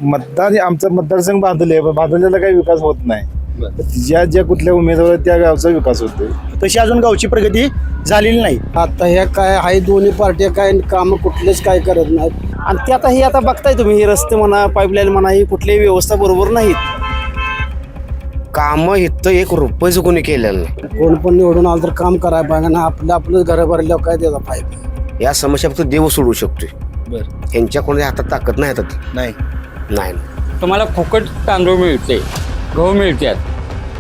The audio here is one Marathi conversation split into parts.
मतदार आमचा मतदारसंघ बांधलेला काही विकास होत नाही. ज्या कुठल्या उमेदवार त्या गावचा विकास होतोय. तशी अजून गावची प्रगती झालेली नाही. आता ह्या काय आहे दोन्ही पार्ट्या काय काम कुठलेच काय करत नाहीत. आणि ते आता हे आता बघताय तुम्ही, हे रस्ते म्हणा, पाईपलाईन म्हणा, ही कुठलीही व्यवस्था बरोबर नाहीत. कामं इथं एक रुपयाचं कोणी केलेलं नाही. कोण पण निवडून आलं तर काम करायला पाहिजे ना. आपलं घर भरल्यावर काय त्याचा फायदा. या समस्या फक्त देव सोडवू शकतोय. यांच्या कोणाच्या हातात ताकद नाही हातात. नाही तुम्हाला फुकट तांदूळ मिळते, गहू मिळतात,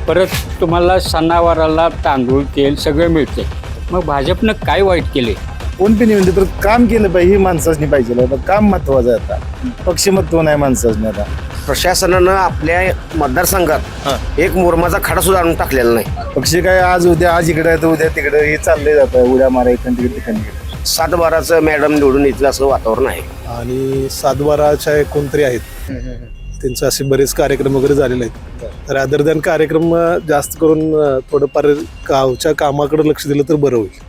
परत तुम्हाला सणावाराला तांदूळ तेल सगळं मिळते. मग भाजपनं काय वाईट केले? कोण पण येऊन तर काम केलं पाहिजे, ही माणसाची पाहिजे. आता काम महत्वाचं आहे. आता पक्ष महत्व नाही माणसाचं. आता प्रशासनानं आपल्या मतदारसंघात एक मुरमाचा खडा सुद्धा आणून टाकलेला नाही. पक्ष काय आज उद्या, आज इकडे तर उद्या तिकडे हे चाललंय जातं. उड्या मारा इकडे तिकडे 7-12चं मॅडम निवडून येतील असं वातावरण आहे. आणि 7-12च्या कोणतरी आहेत, त्यांचे असे बरेच कार्यक्रम वगैरे झालेले आहेत. तर अदर दॅन कार्यक्रम जास्त करून थोडंफार गावच्या कामाकडे लक्ष दिलं तर बरं होईल.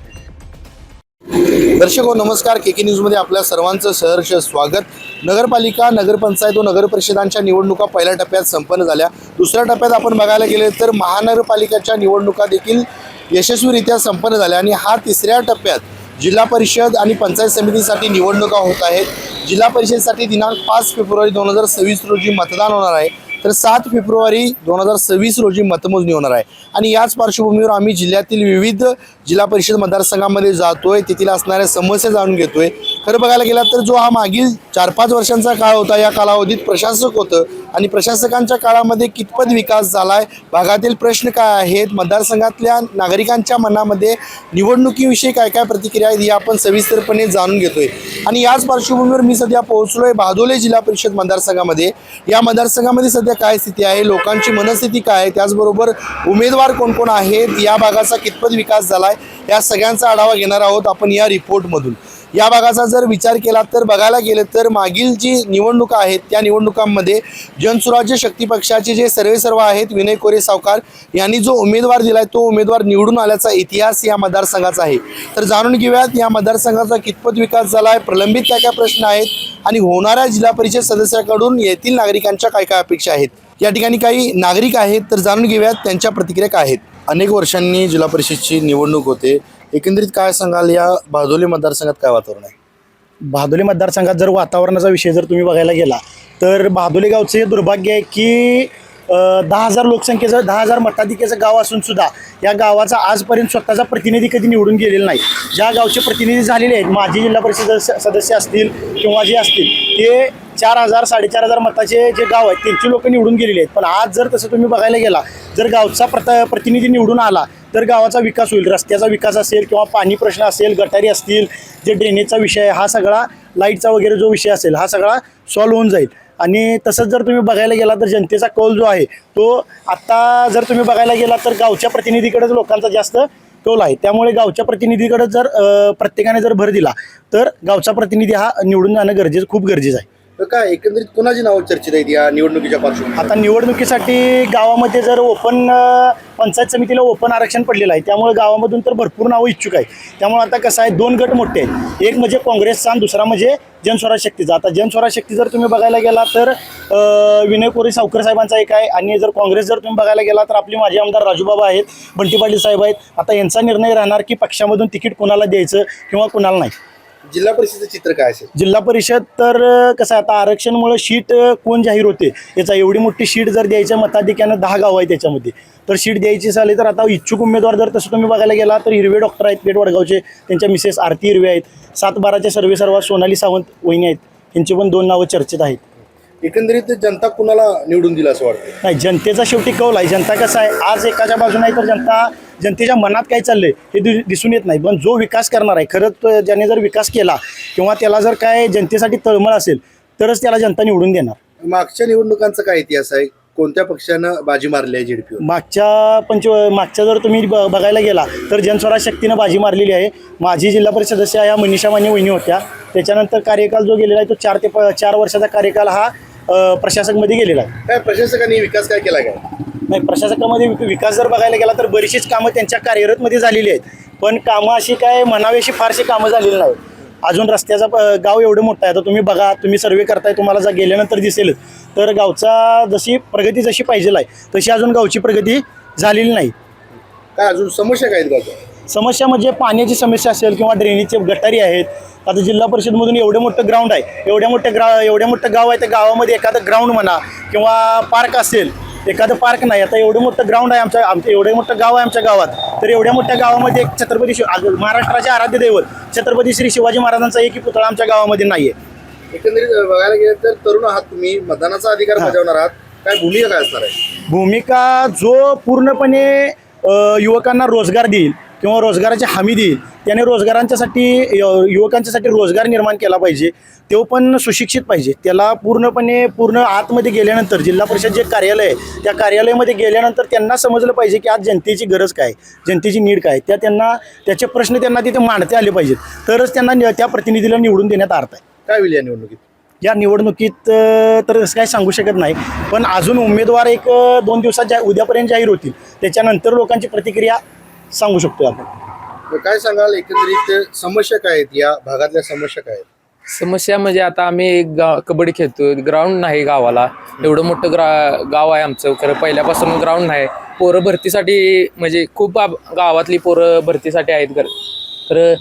दर्शको नमस्कार, KK न्यूजमध्ये आपल्या सर्वांचं सहर्ष स्वागत. नगरपालिका, नगरपंचायत व नगरपरिषदांच्या निवडणुका पहिल्या टप्प्यात संपन्न झाल्या. दुसऱ्या टप्प्यात आपण बघायला गेले तर महानगरपालिकेच्या निवडणुका देखील यशस्वीरित्या संपन्न झाल्या आणि हा तिसऱ्या टप्प्यात जिल्हा परिषद आणि पंचायत समितीसाठी निवडणुका होत आहेत. जिल्हा परिषदेसाठी दिनांक 5 फेब्रुवारी 2026 रोजी मतदान होणार आहे, तर 7 फेब्रुवारी 2026 रोजी मतमोजणी होणार आहे. आणि याच पार्श्वभूमीवर आम्ही जिल्ह्यातील विविध जिल्हा परिषद मतदारसंघामध्ये जातोय, तेथील असणाऱ्या समस्या जाणून घेतोय. खरं बघायला गेला तर जो हा मागील 4-5 वर्षांचा काळ होता, या कालावधीत प्रशासक होतं आणि प्रशासकांच्या काळामध्ये कितपत विकास झाला आहे, भागातील प्रश्न काय आहेत, मतदारसंघातल्या नागरिकांच्या मनामध्ये निवडणुकीविषयी काय काय प्रतिक्रिया आहेत, ही आपण सविस्तरपणे जाणून घेतोय. आणि याच पार्श्वभूमीवर मी सध्या पोहोचलोय बाहदोले जिल्हा परिषद मतदारसंघामध्ये. या मतदारसंघामध्ये सध्या काय स्थिती आहे, लोकांची मनस्थिती काय आहे, त्याचबरोबर उमेदवार कोण कोण आहेत, या भागाचा कितपत विकास झाला आहे, या सगळ्यांचा आढावा घेणार आहोत आपण या रिपोर्टमधून. या भागाचा जर विचार केला तर बघायला गेलं तर मागील जी निवडणुका आहेत त्या निवडणुकांमध्ये जनसुराज्य शक्ती पक्षाचे जे सर्वेसर्वा आहेत विनय कोरे सावकार यांनी जो उमेदवार दिलाय तो उमेदवार निवडून आल्याचा इतिहास या मतदारसंघाचा आहे. तर जाणून घेऊयात या मतदारसंघाचा कितपत विकास झाला आहे, प्रलंबित काय काय प्रश्न आहेत आणि होणाऱ्या जिल्हा परिषद सदस्याकडून येथील नागरिकांच्या काय काय अपेक्षा आहेत. या ठिकाणी काही नागरिक आहेत, तर जाणून घेऊयात त्यांच्या प्रतिक्रिया काय आहेत. अनेक वर्षांनी जिल्हा परिषदची निवडणूक होते, एकंदरीत काय सांगाल, या बाहदोली मतदारसंघात काय वातावरण आहे? बाहदोली मतदारसंघात जर वातावरणाचा विषय जर तुम्ही बघायला गेला तर बाहदोली गावचं हे दुर्भाग्य आहे की 10,000 लोकसंख्येचं, 10,000 मताधिक्याचं गाव असून सुद्धा या गावाचा आजपर्यंत स्वतःचा प्रतिनिधी कधी निवडून गेलेला नाही. ज्या गावचे प्रतिनिधी झालेले आहेत, माजी जिल्हा परिषद सदस्य असतील किंवा जे असतील, ते 4,000 4,500 मताचे जे गाव आहेत त्यांची लोक निवडून गेलेली आहेत. पण आज जर तसं तुम्ही बघायला गेला, जर गावचा प्रतिनिधी निवडून आला तर गावाचा विकास होईल. रस्त्याचा विकास असेल किंवा पाणी प्रश्न असेल, गटारी असतील, जे ड्रेनेजचा विषय आहे, हा सगळा, लाईटचा वगैरे जो विषय असेल, हा सगळा सॉल्व्ह होऊन जाईल. आणि तसंच जर तुम्ही बघायला गेला तर जनतेचा कौल जो आहे तो आत्ता जर तुम्ही बघायला गेला तर गावच्या प्रतिनिधीकडेच लोकांचा जास्त कौल आहे. त्यामुळे गावच्या प्रतिनिधीकडे जर प्रत्येकाने जर भर दिला तर गावचा प्रतिनिधी हा निवडून जाणं खूप गरजेचं आहे. तर काय एकंदरीत कोणाची नावं चर्चेत आहेत या निवडणुकीच्या पार्श्वभूमीवर? आता निवडणुकीसाठी गावामध्ये जर पंचायत समितीला ओपन आरक्षण पडलेलं आहे, त्यामुळे गावामधून तर भरपूर नावं इच्छुक आहे. त्यामुळे आता कसं आहे, 2 गट मोठे आहेत, एक म्हणजे काँग्रेसचा आणि दुसरा म्हणजे जनस्वराज शक्तीचा. आता जनस्वराज शक्ती जर तुम्ही बघायला गेला तर विनय कोरे सावकर साहेबांचा एक आहे, आणि जर काँग्रेस जर तुम्ही बघायला गेला तर आपले माजी आमदार राजूबाबा आहेत, बंटी पाटील साहेब आहेत. आता यांचा निर्णय राहणार की पक्षामधून तिकीट कोणाला द्यायचं किंवा कोणाला नाही. जिल्हा परिषदेचं चित्र काय असेल? जिल्हा परिषद तर कसं आहे, आता आरक्षणमुळे शीट कोण जाहीर होते याचा, एवढी मोठी शीट जर द्यायच्या मताधिक्यानं 10 गाव आहे त्याच्यामध्ये, तर शीट द्यायची झाली तर आता इच्छुक उमेदवार जर तसं तुम्ही बघायला गेला तर हिरवे डॉक्टर आहेत पेठ वडगावचे, त्यांच्या मिसेस आरती हिरवे आहेत. 7-12च्या सर्वेसर्वा सोनाली सावंत वहिनी आहेत, यांची पण 2 नावं चर्चेत आहेत. एकंदरीत जनता कुणाला निवडून दिलं असं वाटतं? नाही, जनतेचा शेवटी कौल आहे. जनता कसं आहे, आज एकाच्या बाजूने आहे तर जनतेच्या मनात काय चाललंय हे दिसून येत नाही. पण जो विकास करणार आहे, खरंच ज्याने जर विकास केला किंवा त्याला जर काय जनतेसाठी तळमळ असेल तरच त्याला जनता निवडून देणार. मागच्या निवडणुकांचा काय इतिहास आहे, कोणत्या पक्षानं बाजी मारली आहे जेडपीवर? मागच्या जर तुम्ही बघायला गेला तर जनस्वराज शक्तीनं बाजी मारलेली आहे. माजी जिल्हा परिषद सदस्य ह्या मनीषा माने वहिनी होत्या. त्याच्यानंतर कार्यकाल जो गेलेला आहे तो 4 वर्षाचा कार्यकाल हा प्रशासकमध्ये गेलेला आहे. काय प्रशासकांनी विकास काय केला काय? नाही, प्रशासकामध्ये विकास जर बघायला गेला तर बरीचशीच कामं त्यांच्या कार्यरतमध्ये झालेली आहेत, पण कामं अशी काय म्हणावी अशी फारशी कामं झालेली नाहीत. अजून रस्त्याचा गाव एवढं मोठं आहे. आता तुम्ही बघा, तुम्ही सर्वे करताय, तुम्हाला जर गेल्यानंतर दिसेल तर गावचा जशी प्रगती जशी पाहिजे आहे तशी अजून गावची प्रगती झालेली नाही. काय अजून समस्या काय आहेत गावच्या? समस्या म्हणजे पाण्याची समस्या असेल किंवा ड्रेनेजचे गटारी आहेत. आता जिल्हा परिषदमधून एवढं मोठं ग्राउंड आहे, एवढ्या मोठं गाव आहे, त्या गावामध्ये एखादं ग्राउंड म्हणा किंवा पार्क असेल, एखादं पार्क नाही. आता एवढं मोठं ग्राउंड आहे आमचं एवढं मोठं गाव आहे आमच्या गावात, तर एवढ्या मोठ्या गावामध्ये एक महाराष्ट्राचे आराध्य दैवत छत्रपती श्री शिवाजी महाराजांचा एकही पुतळा आमच्या गावामध्ये नाही आहे. एकंदरीत बघायला गेलं तर तरुण आहात तुम्ही, मतदानाचा अधिकार बजावणार आहात, काय भूमिका काय असणार आहे? भूमिका जो पूर्णपणे युवकांना रोजगार देईल किंवा रोजगाराची हमी देईल, त्याने युवकांच्यासाठी रोजगार निर्माण केला पाहिजे. तो पण सुशिक्षित पाहिजे. त्याला पूर्ण आतमध्ये गेल्यानंतर जिल्हा परिषद जे कार्यालय आहे त्या कार्यालयामध्ये गेल्यानंतर त्यांना समजलं पाहिजे की आज जनतेची गरज काय, जनतेची नीड काय, त्याचे प्रश्न त्यांना तिथे मांडता आले पाहिजेत, तरच त्यांना त्या प्रतिनिधीला निवडून देण्यात अर्थ आहे. काय होईल या निवडणुकीत? या निवडणुकीत तर असं काही सांगू शकत नाही, पण अजून उमेदवार 1-2 दिवसात उद्यापर्यंत जाहीर होतील, त्याच्यानंतर लोकांची प्रतिक्रिया सांगू शकतो आपण. काय सांगाल एकंदरीत समस्या काय आहेत, या भागातल्या समस्या काय आहेत? समस्या म्हणजे आता आम्ही कबड्डी खेळतो, ग्राउंड नाही गावाला. एवढं मोठं गाव आहे आमचं, खरं पहिल्यापासून ग्राउंड नाही. पोरं भरतीसाठी म्हणजे खूप गावातली पोरं भरतीसाठी आहेत, खरं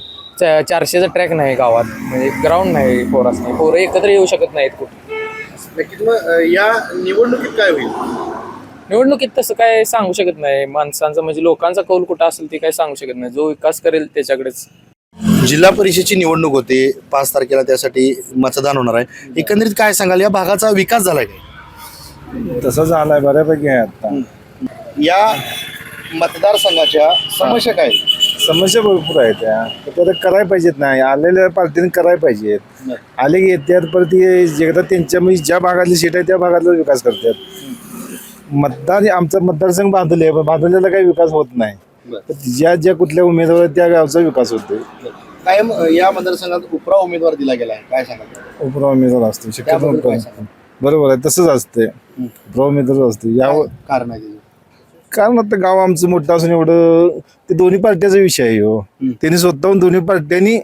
400चा ट्रॅक नाही गावात, म्हणजे ग्राउंड नाही. पोरं एकत्र येऊ शकत नाहीत कुठे. नक्कीच. मग या निवडणुकीत काय होईल? निवडणुकीत तसं काय सांगू शकत नाही. माणसांचं म्हणजे लोकांचा कौल कुठं असेल ते काय सांगू शकत नाही. जो विकास करेल त्याच्याकडेच. जिल्हा परिषदेची निवडणूक होते 5 तारखेला, त्यासाठी मतदान होणार आहे. एकंदरीत काय सांगाल, या भागाचा विकास झालाय काय? तसं झालाय बऱ्यापैकी आहे. आता या मतदारसंघाच्या समस्या काय आहेत? समस्या भरपूर आहेत त्या, तर त्या करायला पाहिजेत. नाही आलेल्या पार्टीने करायला पाहिजेत. आले की येतात परत एकदा त्यांच्या म्हणजे ज्या भागातली सीट आहे त्या भागातला विकास करतात. आमचा मतदारसंघ बांधलेला काही विकास होत नाही. ज्या कुठल्या उमेदवार त्या गावचा विकास होतो. कायम या मतदारसंघात उपरा उमेदवार दिला गेला आहे, काय सांगाल? उपरा उमेदवार असतो शक्यतो. बरोबर आहे, तसंच असते. उपरा उमेदवार असते. यावर कारण आहे कारण आता गाव आमचं मोठं असून एवढं ते दोन्ही पार्ट्याचा विषय आहे. हो, त्यांनी स्वतःहून दोन्ही पार्ट्यांनी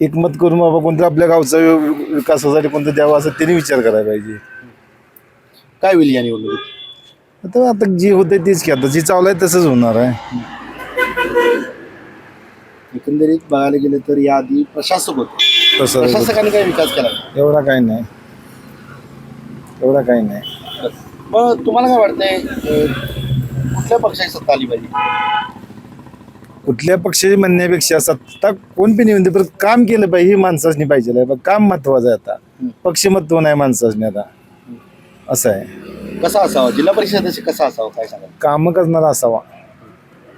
एकमत करून बाबा कोणतं आपल्या गावचा विकासासाठी कोणतं द्यावं असं त्यांनी विचार करायला पाहिजे. काय होईल या निवडणुकीत? आता जे होते तेच की, आता जे चालू आहे तसंच होणार आहे. एकंदरीत बघायला गेलं तर याआधी प्रशासक होते, तसं प्रशासकाने काही विकास केला? एवढा काही नाही. मग तुम्हाला काय वाटतंय, कुठल्या पक्षाची सत्ता आली पाहिजे? कुठल्या पक्षाची म्हणण्यापेक्षा सत्ता कोण पण येऊन दे, पण काम केलं पाहिजे ही माणसासनी पाहिजे. काम महत्वाचं आहे. आता पक्ष महत्व नाही माणसासनी. आता असं आहे. कसा असावा जिल्हा परिषद सदस्य, कसा असावा काय सांगा? कामं करणारा असावा.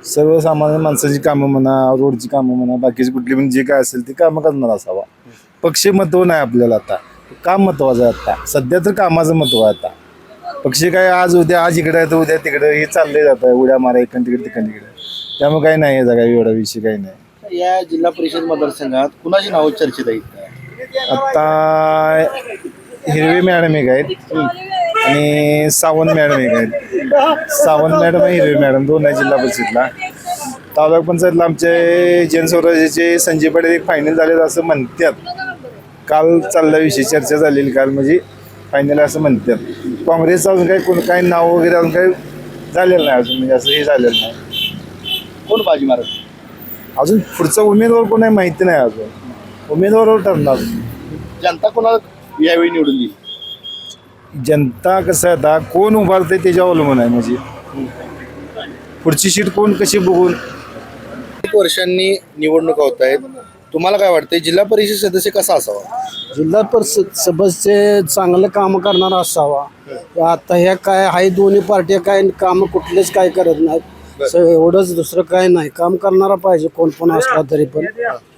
सर्वसामान्य माणसाची कामं म्हणा, रोडची कामं म्हणा, बाकीची कुठली पण जे काय असेल ते कामं करणारा असावा. पक्ष महत्व नाही आपल्याला. आता काम महत्वाचं आहे. आता सध्या तर कामाचं महत्व आहे. आता पक्ष काय आज इकडे आहे तर उद्या तिकडे हे चाललंय जात आहे. उड्या मारा इकडे तिकडे. त्यामुळे काही नाही याचा काही एवढा विषय काही नाही. या जिल्हा परिषद मतदारसंघात कुणाची नावं चर्चेत आहेत? आता हिरवे मॅडम एक आहेत आणि सावंत मॅडम एक आहेत. सावंत मॅडम आणि हिरवे मॅडम दोन आहे जिल्हा परिषदला. तालुका पंचायतला आमचे जनस्वराज्याचे संजय पटेल एक फायनल झाले असं म्हणतात. काल चालला विषय चर्चा झालेली काल, म्हणजे फायनल असं म्हणतात. काँग्रेसचं अजून काही नाव वगैरे अजून काही झालेलं नाही. अजून म्हणजे असं हे झालेलं नाही. कोण बाजी मारत? अजून पुढचा उमेदवार कोण आहे माहिती नाही. अजून उमेदवारावर ठरणार. जनता कोणाला यावेळी निवडून देईल? जनता कसं आता कोण उभारते त्याच्यावर अवलंबून आहे. म्हणजे पुढची सीट कोण कशी बघून. 1 वर्षांनी निवडणुका होत आहेत. तुम्हाला काय वाटतंय जिल्हा परिषद सदस्य कसा असावा? जिल्हा परिषद सदस्य चांगलं काम करणारा असावा. आता ह्या काय आहे दोन्ही पार्ट्या काय काम कुठलेच काय करत नाहीत. एवढंच, दुसरं काय नाही. काम करणारा पाहिजे कोण पण असला तरी. पण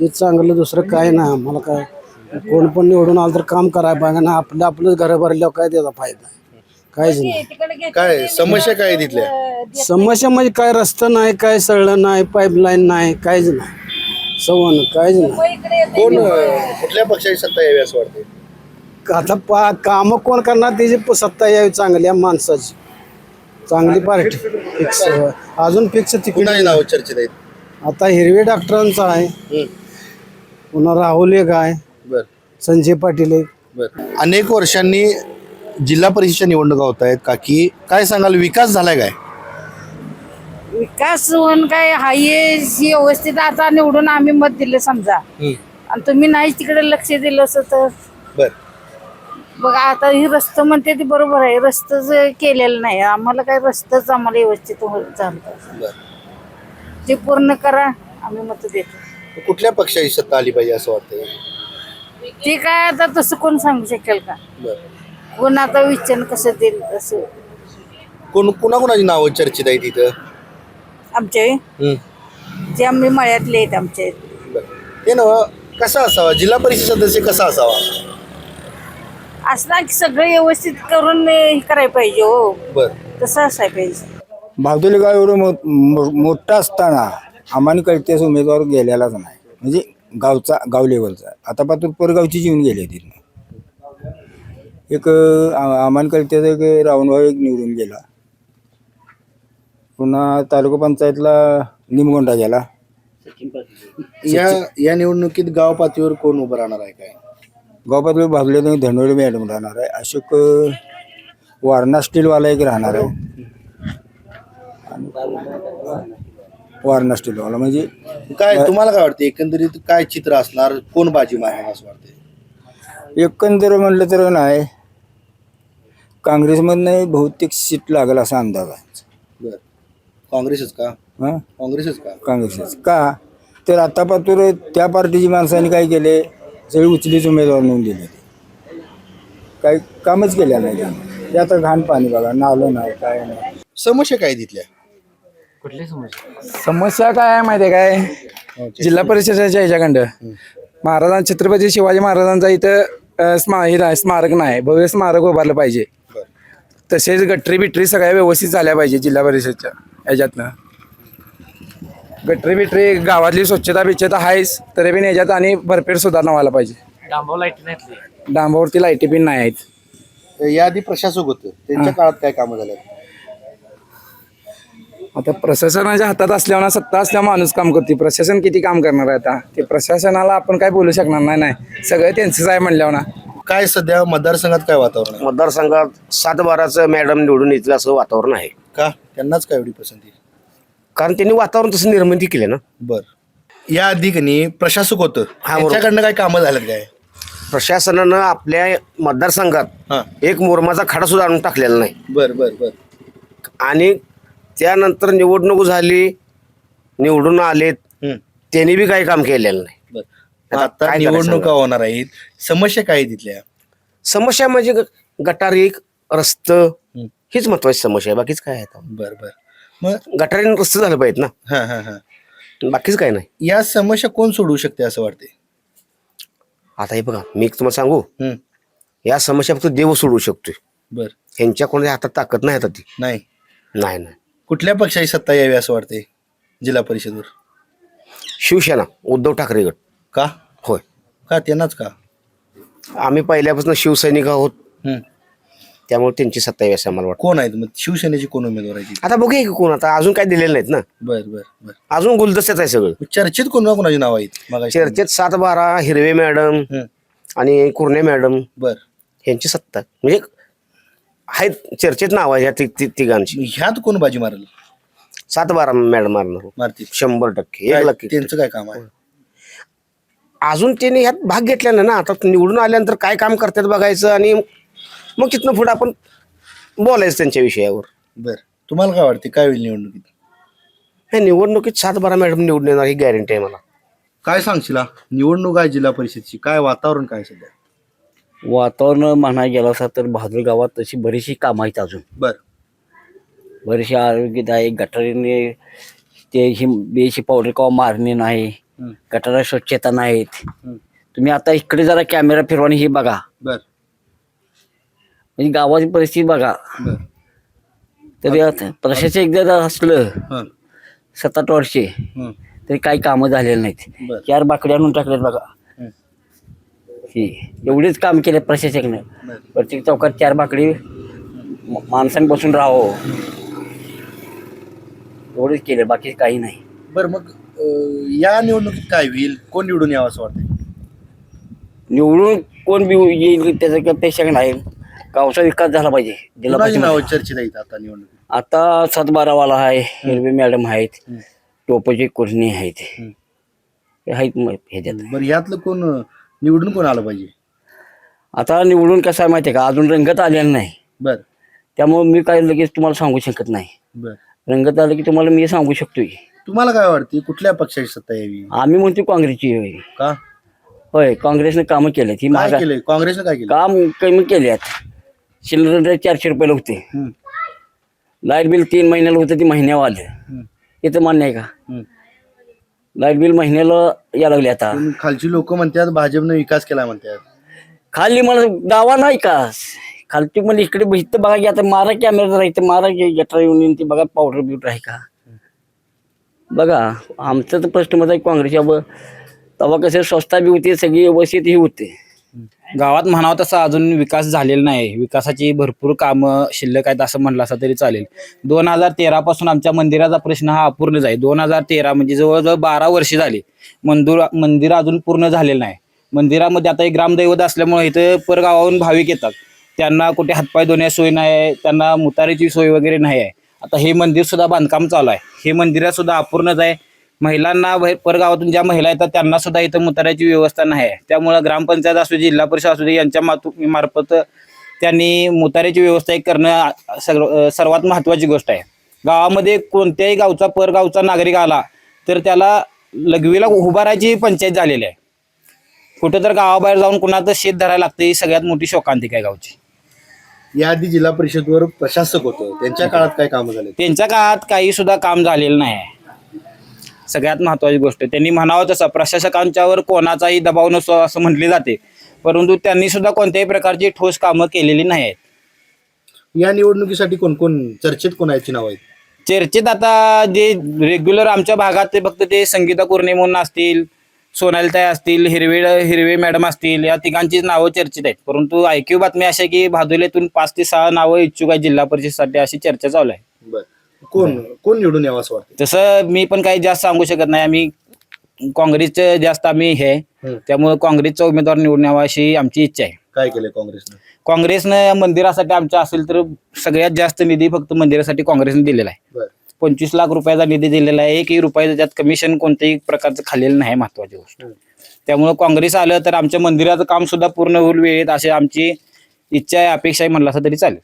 हे चांगलं, दुसरं काय नाही आम्हाला. काय कोण पण निवडून आलं तर काम करायला पाहिजे ना. आपलंच घर भरल्यावर काय त्याचा फायदा? काहीच नाही. काय समस्या काय आहे तिथल्या? समस्या म्हणजे काय, रस्ता नाही, काय सळलं नाही, पाईपलाईन नाही, काहीच नाही. संवहन काहीच नाही. कोण कुठल्या पक्षाची सत्ता यावी असं वाटतं? आता कामं कोण करणार त्याची सत्ता यावी चांगल्या माणसाची. चांगली पार्टी फिक्स. अजून फिक्स तिकीट कुणाची नावं चर्चेत आहेत? आता हिरवे डॉक्टरांचं आहे. पुन्हा राहुल एक आहे, बर संजय पाटील एक. बर अनेक वर्षांनी जिल्हा परिषदच्या निवडणुका होत आहेत काकी, काय सांगाल, विकास झालाय काय? विकास होऊन काय हाय व्यवस्थित आता निवडून आम्ही मत दिले समजा आणि तुम्ही नाही तिकडे लक्ष दिलं असं तर बर बघा आता ही रस्ता म्हणते ती बरोबर आहे, रस्ताच केलेलं नाही आम्हाला, काय रस्ताच आम्हाला व्यवस्थित झालं बर ते पूर्ण करा आम्ही मत देतो. कुठल्या पक्षाची सत्ता आली पाहिजे असं वाटतंय? ते काय आता तसं कोण सांगू शकेल का, बर कोण आता विचार कसं देईल तसं. कुणाकुणाची नावं चर्चेत आहे तिथं? आमच्या जे आम्ही मळ्यातले आहेत आमच्या बर ते ना कसा असावा जिल्हा परिषद सदस्य, कसा असावा? असणार की सगळं व्यवस्थित करून हे करायला पाहिजे हो, बर तसं असायला पाहिजे. बागदोली गाव एवढं मोठं असताना आम्हाला कळतेच उमेदवार गेलेलाच नाही, म्हणजे गाव लेवलचा. आता पातूर परगावची जीवन गेले तिथनं. एक आम्हाला कळतेच एक रावणभाऊ एक निवडून गेला, पुन्हा तालुका पंचायतला निमगोंडा गेला. या निवडणुकीत गाव पातळीवर कोण उभं राहणार आहे काय? गाव पातळीवर भागले धनवडे मॅडम राहणार आहे, अशोक वारणा स्टीलवाला एक राहणार आहे, वारणा स्टीलवाला. म्हणजे काय तुम्हाला काय वाटतं एकंदरीत काय चित्र असणार, कोण बाजी मारणार असं वाटतंय? एकंदर म्हटलं तर नाही, काँग्रेसमधनं बहुतेक सीट लागेल असा अंदाज आहे. बर काँग्रेसच का? हां काँग्रेसच का? काँग्रेसच का तर आता पातूर त्या पार्टीची माणसांनी काय केले, सगळी उचलीच उमेदवार नेऊन दिले, काही कामच केलं नाही त्यांनी. ते आता घाण पाणी बघा, नालं नाही काय नाही. समस्या काय तिथल्या? समस्या काय आहे माहिती आहे काय, जिल्हा परिषदेच्या ह्याच्याकडं महाराजांचा छत्रपती शिवाजी महाराजांचा इथं स्मारक नाही, भव्य स्मारक उभारलं पाहिजे. तसेच गटरी बिटरी सगळ्या व्यवस्थित झाल्या पाहिजे जिल्हा परिषदच्या ह्याच्यातनं. गटरी बिटरी गावातली स्वच्छता बिच्छता आहेच, तरी पण ह्याच्यात आणि भरपेट सुधारणा व्हायला पाहिजे. डांबावरती लाईटी पण नाही आहेत. याआधी प्रशासक होतं, त्यांच्या काळात काय कामं झाल्यात? आता प्रशासनाच्या हातात असल्यावर सत्ता असल्यावर माणूस काम करते, प्रशासन किती काम करणार आहे आता, ते प्रशासनाला आपण काय बोलू शकणार नाही. नाही सगळं त्यांचंच आहे म्हणल्यावर ना. काय सध्या मतदारसंघात काय वातावरण आहे? मतदारसंघात 7-12चं मॅडम निवडून येतील असं वातावरण आहे. का त्यांनाच काय एवढी पसंती? कारण त्यांनी वातावरण तसं निर्माण केलं ना. बर या आधी कनी प्रशासक होतं, त्यांच्याकडनं काय कामं झाल्यात काय? प्रशासनानं आपल्या मतदारसंघात एक मुरमाचा खडा सुद्धा आणून टाकलेला नाही. बर बर बर आणि त्यानंतर निवडणूक झाली, निवडून आलेत, त्यांनी बी काही काम केलेलं नाही. आता काय निवडणुका होणार आहेत, समस्या काय आहे तिथल्या? समस्या म्हणजे गटारी रस्तं हीच महत्वाची समस्या आहे, बाकीच काय आहे. बर बर मग गटारीने रस्ते झालं पाहिजेत ना, हा हा हा बाकीच काय नाही. या समस्या कोण सोडवू शकते असं वाटते? आता हे बघा, मी तुम्हाला सांगू, या समस्या फक्त देव सोडवू शकतोय. बर ह्यांच्या कोणाच्या हातात ताकद नाही आता ती. नाही नाही. कुठल्या पक्षाची सत्ता यावी असं वाटते जिल्हा परिषदवर? शिवसेना, उद्धव ठाकरे गट. का? होय. का त्यांनाच का? आम्ही पहिल्यापासून शिवसैनिक आहोत, त्यामुळे त्यांची सत्ता यावी असं आम्हाला वाटतं. कोण आहेत मग शिवसेनेची कोण उमेदवार आहे? आता बघूया की कोण, आता अजून काय दिलेले नाहीत ना. बर बर बर अजून गुलदस्त्यात आहे सगळं. चर्चेत कोणाची नाव आहेत? मग चर्चेत 7-12 हिरवे मॅडम आणि कुर्णे मॅडम बर यांची सत्ता म्हणजे आहेत, चर्चेत नाव आहे ह्या तिघांची. ह्यात कोण बाजी मारेल? 7-12 मॅडम मारणार मारतील 100%, 1,00,000. त्यांचं काय काम आहे? अजून त्यांनी ह्यात भाग घेतल्यानं ना, आता निवडून आल्यानंतर काय काम करतात बघायचं आणि मग तिथनं पुढे आपण बोलायचं त्यांच्या विषयावर. बर तुम्हाला काय वाटते काय होईल निवडणुकीत? हे निवडणुकीत 7-12 मॅडम निवडून येणार ही गॅरंटी आहे मला. काय सांगशील निवडणूक आहे जिल्हा परिषदची, काय वातावरण काय सध्या? वातावरण म्हणायला गेलं असं तर बहादूर गावात तशी बरीचशी कामं आहेत अजून. बर बरीचशी आरोग्यदायी गटारीने ते ही बेची पावडर कवा मारणे नाही, गटारा स्वच्छता नाहीत. तुम्ही आता इकडे जरा कॅमेरा फिरवाने हे बघा, बर म्हणजे गावाची परिस्थिती बघा. तरी आता प्रशासन एकदा असलं 7-8 वर्षे तरी काही कामं झालेली नाहीत. 4 बाकडे आणून टाकलेत बघा, ही एवढेच काम केले प्रशासनानं. प्रत्येक चौकात 4 बाकडे माणसांनी बसून राहावं एवढेच केले, बाकी काही नाही. बर मग या निवडणुकीत काय होईल, कोण निवडून यावं असं वाटतं? निवडून कोण बी येईल त्याचं काही पेक्षा नाही. गावचा विकास झाला पाहिजे. जिल्हा कुणाची परिषद नावं चर्चेत आहेत आता निवडणुकीत? आता 7-12वाला आहे, हिरवे मॅडम आहेत, टोपचे कोरणी आहेत, हे आहेत ह्याच्यात. बरं यातलं कोण निवडून कोण आलं पाहिजे? आता निवडून कसं आहे माहिती आहे का, अजून रंगत आलेलं नाही. बर त्यामुळे मी काय लगेच तुम्हाला सांगू शकत नाही. बर रंगत आलं की तुम्हाला मी सांगू शकतो. तुम्हाला काय वाटते कुठल्या पक्षाची सत्ता यावी? आम्ही म्हणतो काँग्रेसची होय. का? होय, काँग्रेसने कामं केलेत. ही काय महागा केलंय काँग्रेसनं? काय केलं? काम कमी केल्यात. सिलेंडर 400 रुपयाला होते. लाईट बिल 3 महिन्याला होतं, ती महिन्यावर आलं. इथं मान्य आहे का? लाईट बिल महिन्याला या लागले आता. पण खालची लोक म्हणतात भाजपनं विकास केला म्हणतात. खाली मला दावा नाही का, खालची मला इकडे इथं बघा की आता मारा कॅमेरा राहते, मारा गटर येऊन ती बघा, पावडर बिवडर आहे का बघा. आमचं तर प्रश्न मत आहे काँग्रेसच्या तेव्हा कसं स्वस्ता बी होती, सगळी व्यवस्थित ही होते. गावात म्हणावं तसं अजून विकास झालेला नाही. विकासाची भरपूर कामं शिल्लक आहेत असं म्हणलं असं तरी चालेल. 2013 पासून आमच्या मंदिराचा प्रश्न हा अपूर्णच आहे. 2013 म्हणजे जवळजवळ 12 वर्षे झाली. मंदिर अजून पूर्ण झालेलं नाही. मंदिरामध्ये आता एक ग्रामदैवत असल्यामुळे इथं परगावाहून भाविक येतात. त्यांना कुठे हातपाय धुण्याची सोय नाही आहे, त्यांना मुतारीची सोय वगैरे नाही आहे. आता हे मंदिर सुद्धा बांधकाम चालू आहे. हे मंदिरात सुद्धा अपूर्णच आहे. महिलांना परगावातून ज्या महिला येतात त्यांना सुद्धा इथं मुताऱ्याची व्यवस्था नाही आहे. त्यामुळं ग्रामपंचायत असू दे, जिल्हा परिषद असू दे, यांच्या मार्फत त्यांनी मुताऱ्याची व्यवस्था करणं सर्वात महत्त्वाची गोष्ट आहे. गावामध्ये कोणत्याही गावचा परगावचा नागरिक आला तर त्याला लघवीला उभारायची पंचायत झालेली आहे. कुठं तर गावाबाहेर जाऊन कुणाचं शेत धरायला लागतं, ही सगळ्यात मोठी शोकांतिका आहे गावची. याआधी जिल्हा परिषदवर प्रशासक होतं, त्यांच्या काळात काय कामं झाले? त्यांच्या काळात काही सुद्धा काम झालेलं नाही आहे. सगळ्यात महत्त्वाची गोष्ट त्यांनी म्हणावं तसं प्रशासकांच्यावर कोणाचाही दबाव नसतो असं म्हटले जाते, परंतु त्यांनी सुद्धा कोणत्याही प्रकारची ठोस कामं केलेली नाही आहेत. या निवडणुकीसाठी कोण कोण चर्चेत कोणाची नाव आहेत? चर्चेत आता जे रेग्युलर आमच्या भागात ते फक्त ते संगीता कुर्णे म्हणून असतील, सोनालीताई असतील, हिरवे मॅडम असतील, या तिघांचीच नावं चर्चेत आहेत. परंतु ऐक्यू बातमी अशी आहे की भादुलेतून 5 ते 6 नावं इच्छुक आहेत जिल्हा परिषदसाठी, अशी चर्चा चालू आहे. बरं, कोण निवडून यावं असं वाटतं? तसं मी पण काही जास्त सांगू शकत नाही. आम्ही काँग्रेसचं जास्त आम्ही हे, त्यामुळे काँग्रेसचा उमेदवार निवडून यावा अशी आमची इच्छा आहे. काय केलं काँग्रेसनं? काँग्रेसनं मंदिरासाठी आमच्या असेल तर सगळ्यात जास्त निधी फक्त मंदिरासाठी काँग्रेसने दिलेला आहे. बरं. 25 लाख रुपयाचा निधी दिलेला आहे. 1ही रुपया त्याच्यात कमिशन कोणत्याही प्रकारचं खाल्लेलं नाही, महत्वाची गोष्ट. त्यामुळे काँग्रेस आलं तर आमच्या मंदिराचं काम सुद्धा पूर्ण होईल वेळेत, अशी आमची इच्छा आहे, अपेक्षा आहे म्हणलं असं तरी चालेल.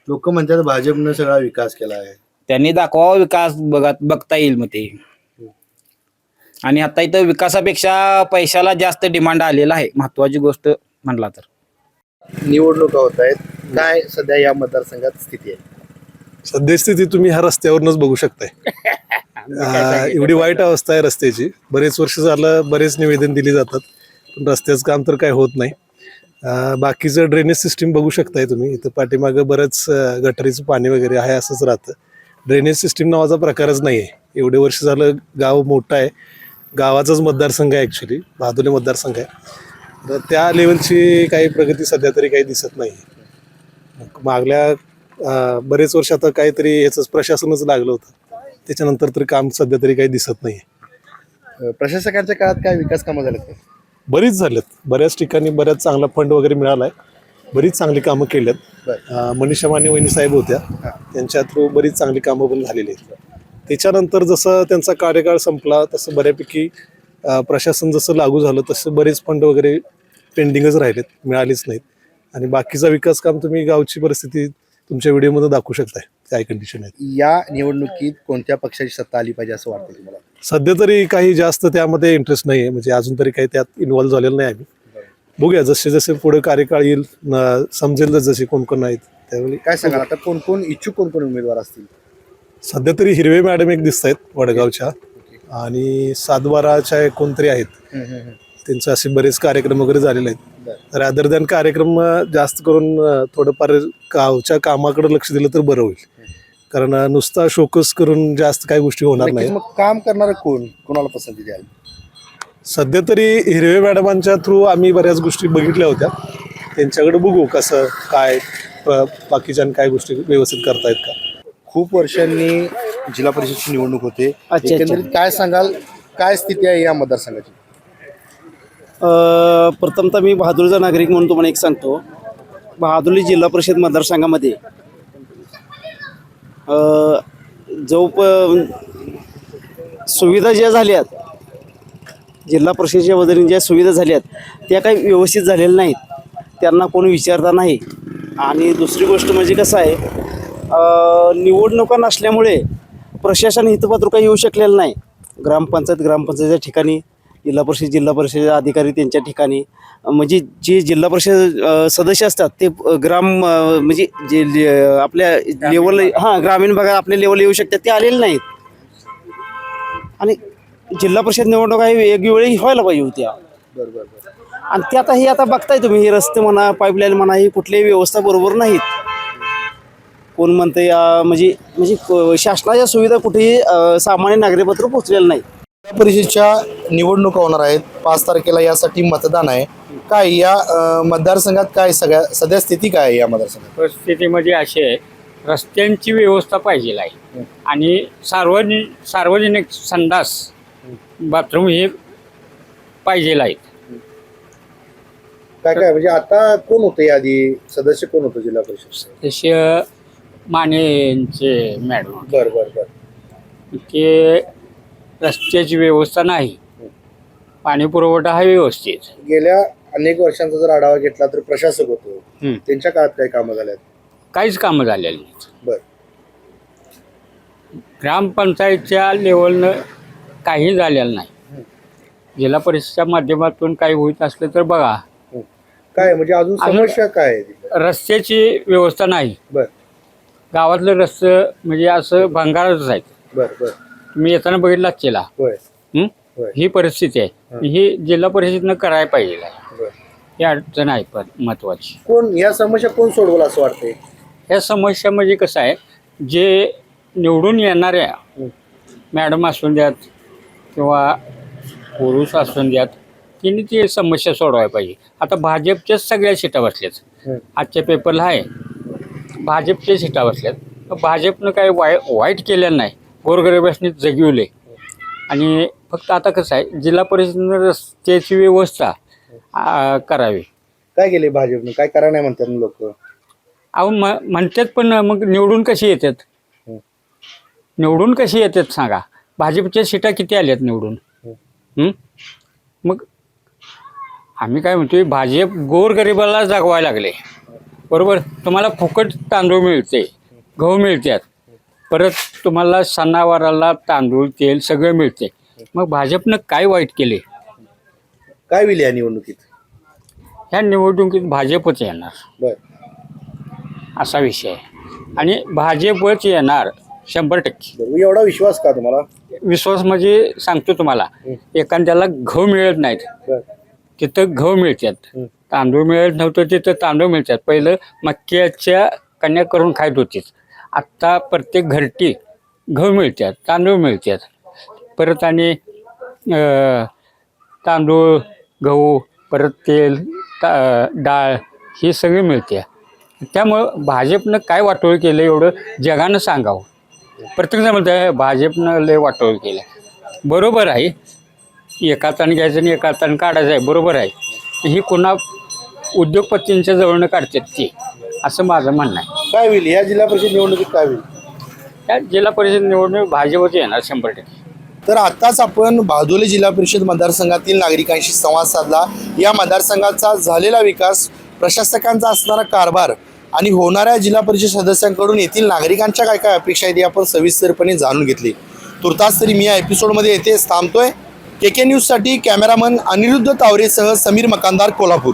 लोक म्हणतात भाजपनं सगळा विकास केला आहे. त्यांनी दाखवा विकास बघता येईल मग ते. आणि आता इथं विकासापेक्षा पैशाला जास्त डिमांड आलेला आहे, महत्वाची गोष्ट म्हणला तर. निवडणुका होत आहेत, काय सध्या या मतदारसंघात स्थिती आहे? सद्यस्थिती तुम्ही ह्या रस्त्यावरूनच बघू शकताय. एवढी वाईट अवस्था आहे रस्त्याची. बरेच वर्ष झालं बरेच निवेदन दिली जातात, पण रस्त्याचं काम तर काय होत नाही. बाकीचं ड्रेनेज सिस्टीम बघू शकताय तुम्ही. इथं पाठीमागं बरंच गटारीचं पाणी वगैरे आहे, असंच राहतं. ड्रेनेज सिस्टीम नावाचा प्रकारच नाही आहे. एवढे वर्ष झालं गाव मोठं आहे, गावाचाच मतदारसंघ आहे ॲक्च्युली, भादुले मतदारसंघ आहे. तर त्या लेवलची काही प्रगती सध्या तरी काही दिसत नाही. मागल्या बरेच वर्ष आता काहीतरी याचंच प्रशासनच लागलं होतं, त्याच्यानंतर तरी काम सध्या तरी काही दिसत नाही. प्रशासकांच्या काळात काय विकास कामं झालेत का? बरीच झालेत, बऱ्याच ठिकाणी बऱ्याच चांगला फंड वगैरे मिळाला आहे, बरीच चांगली कामं केल्यात. मनीषा माने वहिनी साहेब होत्या, त्यांच्या थ्रू बरीच चांगली कामं पण झालेली आहेत. त्याच्यानंतर जसं त्यांचा कार्यकाळ संपला तसं बऱ्यापैकी प्रशासन जसं लागू झालं तसं बरेच फंड वगैरे पेंडिंगच राहिलेत, मिळालेच नाहीत. आणि बाकीचा विकास काम तुम्ही गावची परिस्थिती तुमच्या व्हिडिओमध्ये दाखवू शकताय, काय कंडिशन आहे. या निवडणुकीत कोणत्या पक्षाची सत्ता आली पाहिजे असं वाटतं तुम्हाला? सध्या तरी काही जास्त त्यामध्ये इंटरेस्ट नाही आहे, म्हणजे अजून तरी काही त्यात इन्व्हॉल्व झालेलं नाही आम्ही. बघूया जसे जसे पुढे कार्यकाळ येईल समजेल जसे कोण कोण आहेत त्यावेळी. काय सांगाल आता कोण कोण इच्छुक कोण उमेदवार असतील? सध्या तरी हिरवे मॅडम एक दिसत आहेत वडगावच्या, आणि 7-12च्या कोणतरी आहेत, त्यांचे असे बरेच कार्यक्रम वगैरे झालेले आहेत. रादर दॅन कार्यक्रम जास्त करून थोडंफार गावच्या कामाकडे लक्ष दिलं तर बरं होईल, कारण नुसता शोकस करून जास्त काही गोष्टी होणार नाही. मग काम करणारं कोणाला पसंती द्याल? सध्या तरी हिरवे मॅडमांच्या थ्रू आम्ही बऱ्याच गोष्टी बघितल्या होत्या, त्यांच्याकडे बघू कसं काय बाकीच्या काय गोष्टी व्यवस्थित करतायत का. खूप वर्षांनी जिल्हा परिषदची निवडणूक होते, एकंदरीत काय सांगाल, काय स्थिती आहे या मतदारसंघाची? प्रथमतः मी बहादुलीचा नागरिक म्हणून तुम्हाला एक सांगतो. बहादुली जिल्हा परिषद मतदारसंघामध्ये सुविधा ज्या झाल्यात, जिल्हा परिषदेच्या वतीने ज्या सुविधा झाल्यात त्या काही व्यवस्थित झालेल्या नाहीत, त्यांना कोणी विचारता नाही. आणि दुसरी गोष्ट म्हणजे कसं आहे, निवडणुका नसल्यामुळे प्रशासन हितपत्र काही येऊ शकलेलं नाही. ग्रामपंचायतच्या ठिकाणी जिल्हा परिषद अधिकारी त्यांच्या ठिकाणी, म्हणजे जे जिल्हा परिषद सदस्य असतात ते म्हणजे जे आपल्या लेवल ग्रामीण भागात आपल्या लेवल येऊ शकतात ते आलेले नाहीत. आणि जिल्हा परिषद निवडणुका ही वेगवेगळी व्हायला पाहिजे होत्या. आणि ते आता बघताय तुम्ही, हे रस्ते म्हणा, पाईपलाईन म्हणा, ही कुठलीही व्यवस्था बरोबर नाहीत. कोण म्हणते म्हणजे शासनाच्या सुविधा कुठेही सामान्य नागरिकपत्र पोहोचलेलं नाही. जिल्हा परिषदच्या निवडणुका होणार आहेत. 5 तारखेला यासाठी मतदान आहे. काय या मतदारसंघात काय सध्या स्थिती काय आहे या मतदारसंघात? परिस्थितीमध्ये अशी आहे, रस्त्यांची व्यवस्था पाहिजे आहे आणि सार्वजनिक संडास बाथरूम हे पाहिजे आहेत. काय म्हणजे आता कोण होते, आधी सदस्य कोण होतं जिल्हा परिषद? तसे मानेचे मॅडम बर ते रस्त्याची व्यवस्था नाही, पाणी पुरवठा हा व्यवस्थित. गेल्या अनेक वर्षांचा जर आढावा घेतला तर प्रशासक होतो, त्यांच्या काळात काही कामं झाल्यात? काहीच कामं झालेली नाहीत. बर. ग्रामपंचायतच्या लेवलनं काही झालेलं नाही. जिल्हा परिषदेच्या माध्यमातून काही होत असलं तर बघा. काय म्हणजे अजून समस्या काय आहे? रस्त्याची व्यवस्था नाही. बर. गावातलं रस्ते म्हणजे असं भंगारच आहेत. बर बर. तुम्ही येताना बघितलं चेला. होय. ही परिस्थिती आहे, ही जिल्हा परिषदेनं करायला पाहिजे. ही अडचण आहे पण महत्वाची. कोण या समस्या कोण सोडवलं असं वाटतंय? या समस्या म्हणजे कसं आहे, जे निवडून येणाऱ्या मॅडम असून द्यात किंवा पुरुष असून द्यात, त्यांनी ती समस्या सोडवायला पाहिजे. आता भाजपच्याच सगळ्या सीटा बसल्यात. आजच्या पेपरला आहे भाजपच्या सीटा बसल्यात. भाजपनं काही वाईट केलेलं नाही, गोरगरिबांनी जगविले. आणि फक्त आता कसं आहे, जिल्हा परिषदेनं रस्त्याची व्यवस्था करावी. काय केले भाजपनं? काय करा नाही म्हणतात लोक? अहो म्हणतात, पण मग निवडून कशी येतात सांगा. भाजपच्या सीटा किती आल्यात निवडून? मग आम्ही काय म्हणतोय, भाजप गोरगरिबाला जगवायला लागले. बरोबर, तुम्हाला फुकट तांदूळ मिळते, गहू मिळतात, परत तुम्हाला सणावाराला तांदूळ, तेल सगळं मिळते. मग भाजपनं काय वाईट केले? काय होईल या निवडणुकीत? ह्या निवडणुकीत भाजपच येणार. बर. असा विषय आहे आणि भाजपच येणार 100%. एवढा विश्वास का तुम्हाला? विश्वास म्हणजे सांगतो तुम्हाला, एखाद्याला गहू मिळत नाहीत, तिथं गहू मिळतात. तांदूळ मिळत नव्हतं, तिथं तांदूळ मिळतात. पहिलं मक्याच्या कन्या करून खात होतीच, आत्ता प्रत्येक घरटी गहू मिळतात, तांदूळ मिळतात. परत आणि तांदूळ, गहू, परत तेल, डाळ हे सगळे मिळते. त्यामुळं भाजपनं काय वाटोळ केलं एवढं जगानं सांगावं. प्रत्येकजण म्हणतं भाजपनं लय वाटोळ केलं. बरोबर आहे, एका हातानं घ्यायचं आणि एका हातानं काढायचं आहे, बरोबर आहे. ही पुन्हा उद्योगपतींच्या जवळनं काढतात ते, असं माझं म्हणणं आहे. काय होईल या जिल्हा परिषद निवडणुकीत? काय होईल या जिल्हा परिषद निवडणूक? भाजपच येणार 100%. तर आताच आपण बहादुली जिल्हा परिषद मतदारसंघातील नागरिकांशी संवाद साधला. या मतदारसंघाचा झालेला विकास, प्रशासकांचा असणारा कारभार आणि होणाऱ्या जिल्हा परिषद सदस्यांकडून येथील नागरिकांच्या काय काय अपेक्षा आहेत, आपण सविस्तरपणे जाणून घेतली. तुर्तास तरी मी या एपिसोडमध्ये येथे थांबतोय. KK न्यूजसाठी कॅमेरामन अनिरुद्ध तावरेसह समीर मकानदार, कोल्हापूर.